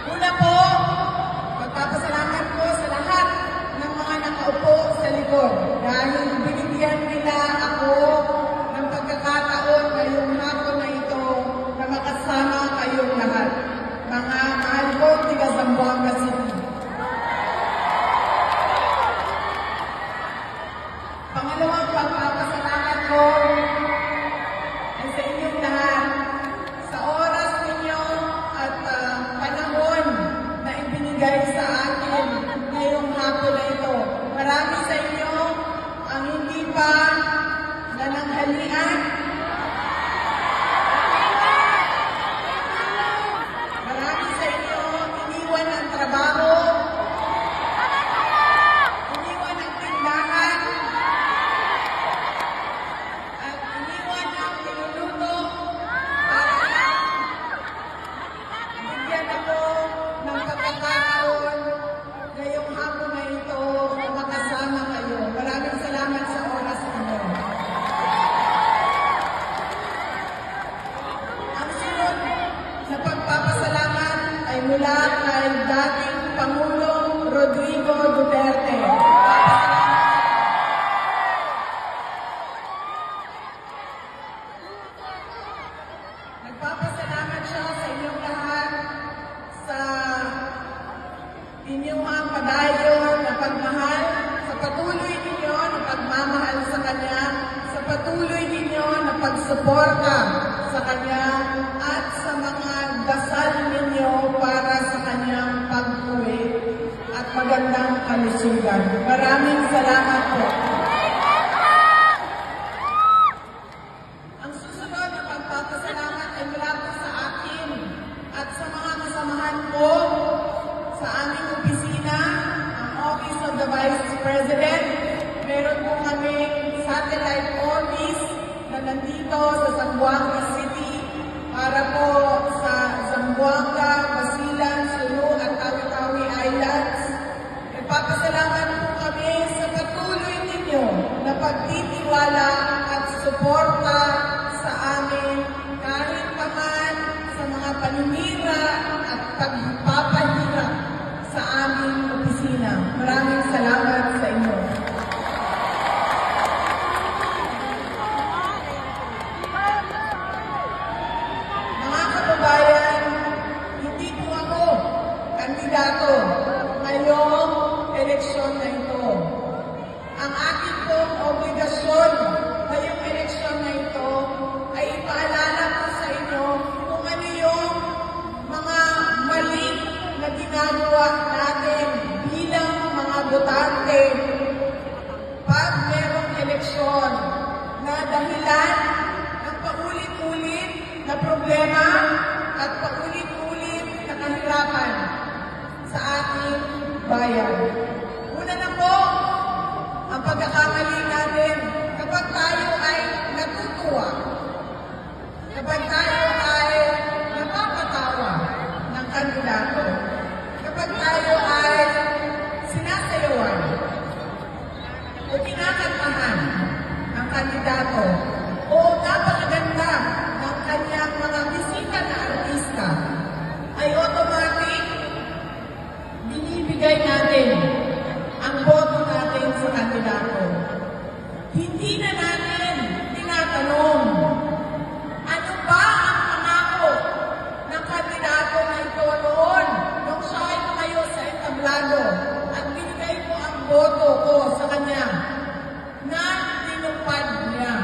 Una po, magpapasalamat po sa lahat ng mga nakaupo sa likod dahil binigyan nila ako ng pagkakataon ngayong hapon na ito na makasama kayong lahat. Mga mahal ko, tiga Zamboanga City. Pangalawang pagpapasalamat ko ay sa inyong lahat sa oras ninyo at panahon na ibinigay sa akin ngayong hapon na ito. Marami sa inyo ang hindi pa nananghalian. Marami sa inyo iniwan ang trabaho. Iniwan ang tindahan. At iniwan ang niluluto para bigyan ako ng pagkakataon ngayong hapon na ito na makasama kayo. Maraming salamat sa oras ninyo. Ang sunod na pagpapasalamat ay mula kay dating Pangulong Rodrigo Duterte. Nagpapasalamat siya sa inyong lahat sa inyong padayo na pagmahal, sa patuloy ninyo na pagmamahal sa Kanya, sa patuloy ninyo na pagsuporta sa Kanya, at sa mga dasal ninyo para sa Kanyang pag-uwi at magandang kalusugan. Maraming salamat po. Ang susunod na pagpapasalamat ay mula po sa akin at sa mga kasamahan ko sa aming opisina, ang Office of the Vice President. Meron po kami satellite office na nandito sa Zamboanga City para po sa Zamboanga, Basilan, Sulu at Tawi-Tawi Islands. Nagpapasalamat po kami sa patuloy ninyo na pagtitiwala at suporta sa amin kahit paman sa mga paninira at pagpapahirap sa aming opisina. Maraming salamat sa inyo. Mga kababayan, hindi po ako kandidato ngayong eleksyon na ito. Ang aking pong obligasyon ngayong eleksyon na ito ay ipaalala ko sa inyo kung ano yung mga mali na ginagawa natin bilang mga botante pag merong eleksyon na dahilan ng paulit-ulit na problema at paulit-ulit na kahirapan sa ating bayan. Una na po, ang pagkakamali natin kapag tayo ay natutuwa, kapag tayo ay napapatawa ng kandidato, kapag tayo ay sinasayawan o kinakantahan ng kandidato o napakaganda ng kanyang mga bisita na artista, ay automatic binibigay natin ang boto natin sa kandidato. Hindi na natin tinatanong ano ba ang pangako ng kandidato na ito noon nung siya ay tumayo sa entablado at binigay ko ang boto ko sa kanya na tinupad niya.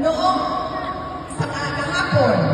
noong isang aga hapon.